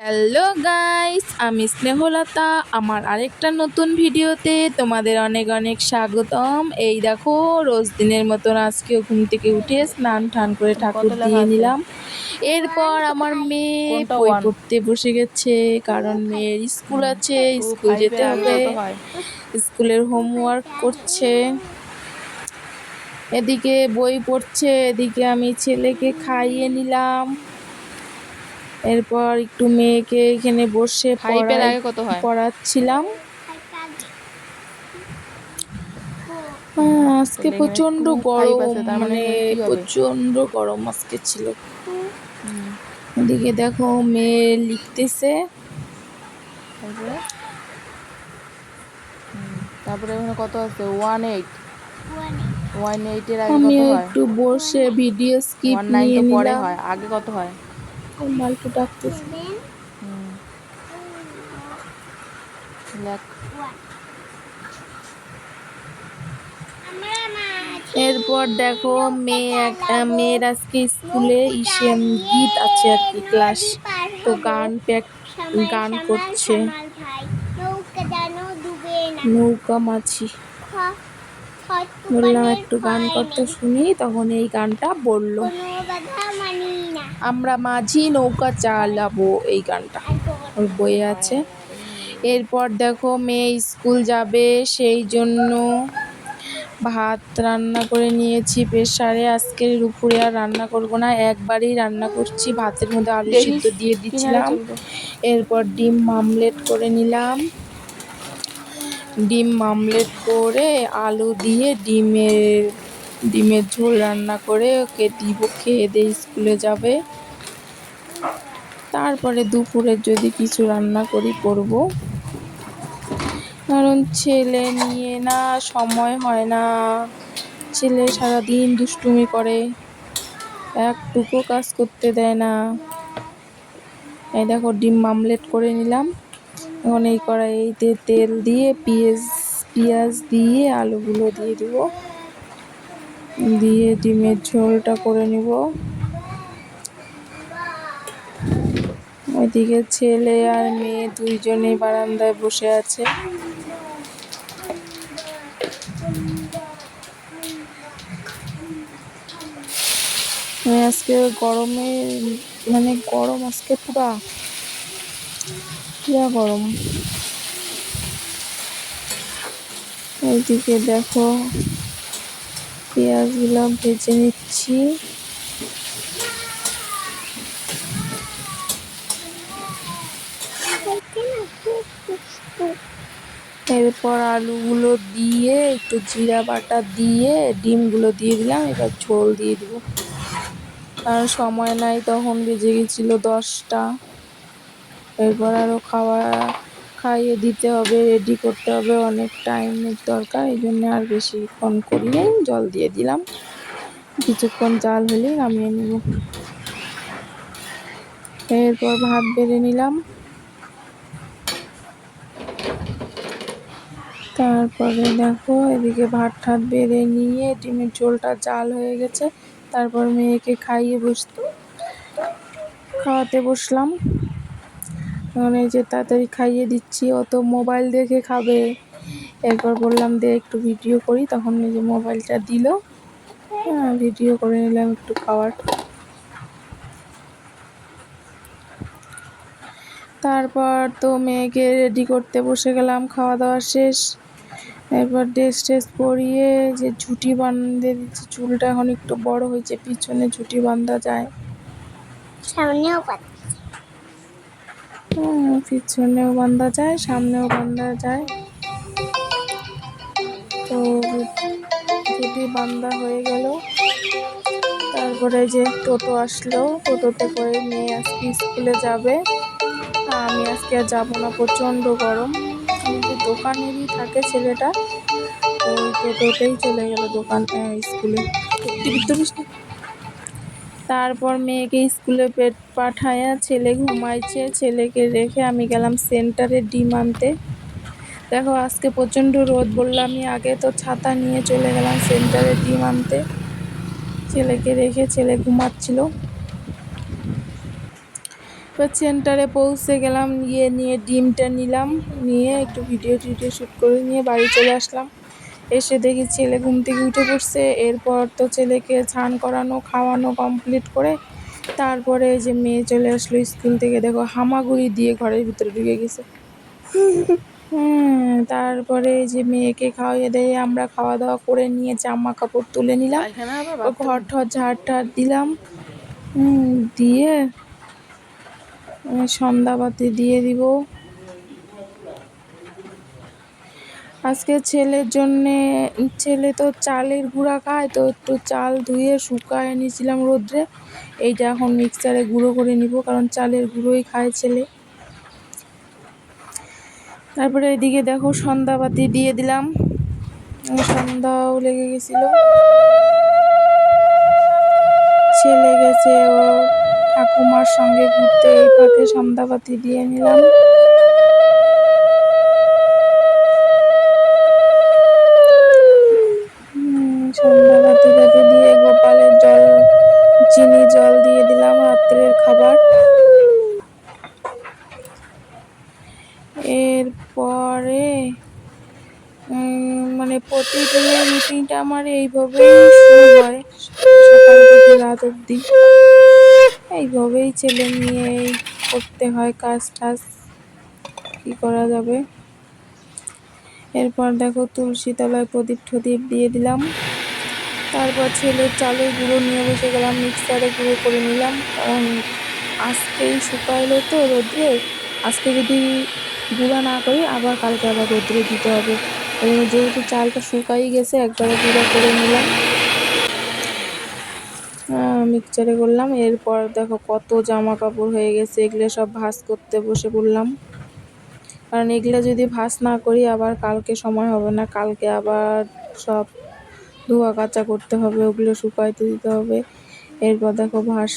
Hello guys, আমি স্নেহলতা। আমার আরেকটা নতুন ভিডিওতে তোমাদের অনেক অনেক স্বাগতম। এই দেখো, রোজ দিনের মতন আজকেও ঘুম থেকে উঠে স্নান টান করে ঠাকুর কত লেখা দিয়ে আছে? নিলাম। এরপর আমার মেয়ে কোনটা বই ওয়ান? পড়তে বসে গেছে, কারণ মেয়ের স্কুল আছে, টু স্কুল যেতে ফাইভের আগে হবে। কত হয়? স্কুলের হোমওয়ার্ক করছে, এদিকে বই পড়ছে, এদিকে আমি ছেলেকে খাইয়ে নিলাম। এরপর একটু মেয়েকে এখানে বসে ফাইভের আগে কত হয়? পড়াচ্ছিলাম। আজকে তাহলে এখানে প্রচন্ড টু ফাইভ গরম, আছে, তার মানে মানে এখানে কি হবে? প্রচন্ড গরম আজকে ছিল। হুম, এদিকে দেখো মেয়ে লিখতেছে। তারপরে তারপরে এখানে কত আছে? 18। 18-এর আগে আমি কত হয়? একটু বসে ভিডিও স্কিপ 19 নিয়ে তো পরে নিলাম। হয়, আগে কত হয়? মাল্টু ডাকতেছে। হুম, লেখ। এরপর দেখো মেয়ের আজকে স্কুলে গীত আছে আর কি, ক্লাস। তো গান করছে, নৌকা মাঝি। বললাম একটু গান করতে শুনি, তখন এই গানটা বললো, আমরা মাঝি নৌকা চালাবো, এই গানটা ওর বইয়ে আছে। এরপর দেখো মেয়ে স্কুল যাবে, সেই জন্য ভাত রান্না করে নিয়েছি প্রেসারে। আজকের দুপুরে আর রান্না করব না, একবারই রান্না করছি। ভাতের মধ্যে আলু সিদ্ধ দেখিস দিয়ে কিনারে দিচ্ছিলাম। চলবে। এরপর ডিম মামলেট করে নিলাম। ডিম মামলেট করে আলু দিয়ে ডিমের ঝোল রান্না করে ওকে দিব, খেয়ে দিয়ে স্কুলে যাবে। তারপরে দুপুরে যদি কিছু রান্না করি করব, কারণ ছেলে নিয়ে না সময় হয় না। ছেলে সারাদিন দুষ্টুমি করে, একটুকু কাজ করতে দেয় না। এই দেখো ডিম মামলেট করে নিলাম। এখন এই কড়াইতে তেল দিয়ে পেঁয়াজ দিয়ে আলুগুলো দিয়ে দিব, দিয়ে ডিমের ঝোলটা করে নিব। ওইদিকে ছেলে আর মেয়ে দুইজনেই বারান্দায় বসে আছে। আজকে গরমে, মানে গরম আজকে পুরা গরম। ওইদিকে দেখো পেঁয়াজগুলো ভেজে নিচ্ছি। এরপর আলুগুলো দিয়ে একটু জিরা বাটা দিয়ে ডিমগুলো দিয়ে দিলাম। এবার ঝোল দিয়ে দিব, কারণ সময় নাই, তখন বেজে গেছিলো 10টা। এরপর আরও খাইয়ে দিতে হবে, রেডি করতে হবে, অনেক টাইমের দরকার। এই জন্য আর বেশিক্ষণ করি নাই, জল দিয়ে দিলাম। কিছুক্ষণ জাল হলেই নামিয়ে নিব। এরপর ভাত বেড়ে নিলাম। তারপরে দেখো এদিকে ভাত ঠাত বেড়ে নিয়ে ডিমের ঝোলটা জাল হয়ে গেছে। তারপর মেয়েকে খাওয়াতে বসলাম। মানে যে তাড়াতাড়ি খাইয়ে দিচ্ছি, ও তো মোবাইল দেখে খাবে। এরপর বললাম দে একটু ভিডিও করি, তখন এই যে মোবাইলটা দিল। ভিডিও করে নিলাম একটু খাওয়ার। তারপর তো মেয়েকে রেডি করতে বসে গেলাম, খাওয়া দাওয়া শেষ। এরপর ড্রেস পরিয়ে যে ঝুঁটি বাঁধে দিচ্ছি। চুলটা এখন একটু বড় হয়েছে, পিছনে ঝুঁটি বাঁধা যায়, সামনেও পিছনেও বাঁধা যায়, সামনেও বাঁধা যায়। তো ঝুঁটি বাঁধা হয়ে গেল। তারপরে যে টোটো আসলো, টোটোতে করে মেয়ে আজকে স্কুলে যাবে। আমি আজকে আর যাবো না, প্রচণ্ড গরম। আমাদের দোকানেরই থাকে ছেলেটা, তো ওই টোটোতেই চলে গেল স্কুলে। তারপর মেয়েকে স্কুলে পাঠায়া ছেলে ঘুমাইছে, ছেলেকে রেখে আমি গেলাম সেন্টারে ডিম আনতে। দেখো আজকে প্রচণ্ড রোদ, বললামই আগে, তো ছাতা নিয়ে চলে গেলাম সেন্টারে ডিম আনতে। ছেলেকে রেখে ছেলে ঘুমাচ্ছিল। তো সেন্টারে পৌঁছে গেলাম, গিয়ে নিয়ে ডিমটা নিলাম, নিয়ে একটু ভিডিও শ্যুট করে নিয়ে বাড়ি চলে আসলাম। এসে দেখি ছেলে ঘুম থেকে উঠে পড়ছে। এরপর তো ছেলেকে স্নান করানো খাওয়ানো কমপ্লিট করে তারপরে এই যে মেয়ে চলে আসলো স্কুল থেকে, দেখো হামাগুড়ি দিয়ে ঘরের ভিতরে ঢুকে গেছে। তারপরে এই যে মেয়েকে খাওয়াইয়ে দিয়ে আমরা খাওয়া দাওয়া করে নিয়ে জামা কাপড় তুলে নিলাম, এখানে আবার ও ঘর ঠর ঝাড় ঠাড় দিলাম, দিয়ে সন্ধ্যাবাতি দিয়ে দিব। আজকে ছেলের জন্যে, ছেলে তো চালের গুঁড়া খায়, তো একটু চাল ধুয়ে শুকায় নিয়েছিলাম রোদ্রে, এইটা এখন মিক্সচারে গুঁড়ো করে নিব, কারণ চালের গুঁড়োই খায় ছেলে। তারপরে এদিকে দেখো সন্ধ্যাবাতি দিয়ে দিলাম, সন্ধ্যাও লেগে গেছিল। ছেলে গেছে ও ঠাকুমার সঙ্গে ঘুরতে, এই ফাঁকে সন্ধ্যাবাতি দিয়ে নিলাম। সন্ধ্যাবাতি টাতি দিয়ে গোপালের জল, চিনি জল দিয়ে দিলাম, রাত্রের খাবার। এরপরে মানে প্রতিদিনের রুটিনটা আমার এইভাবেই শুরু হয়, সকাল থেকে রাত অবধি এইভাবেই ছেলে নিয়ে করতে হয় কাজ টাজ, কি করা যাবে। এরপর দেখো তুলসী তলায় প্রদীপ টদীপ দিয়ে দিলাম। তারপর ছেলের চালের গুঁড়ো নিয়ে বসে গেলাম, মিক্সারে গুঁড়ো করে নিলাম, কারণ আজকেই শুকাইলো তো রোদ্রে, আজকে যদি গুঁড়া না করি আবার কালকে আবার রোদ্রে দিতে হবে। যেহেতু চালটা শুকাই গেছে একবারে গুঁড়া করে নিলাম, মিক্সচারে করলাম। এরপর দেখো কত জামা কাপড় হয়ে গেছে, এগুলো সব ভাঁজ করতে বসে পড়লাম, কারণ এগুলো যদি ভাঁজ না করি আবার কালকে সময় হবে না, কালকে আবার সব ধোয়া কাচা করতে হবে, ওগুলো শুকাইতে দিতে হবে। এরপর দেখো ভাঁজ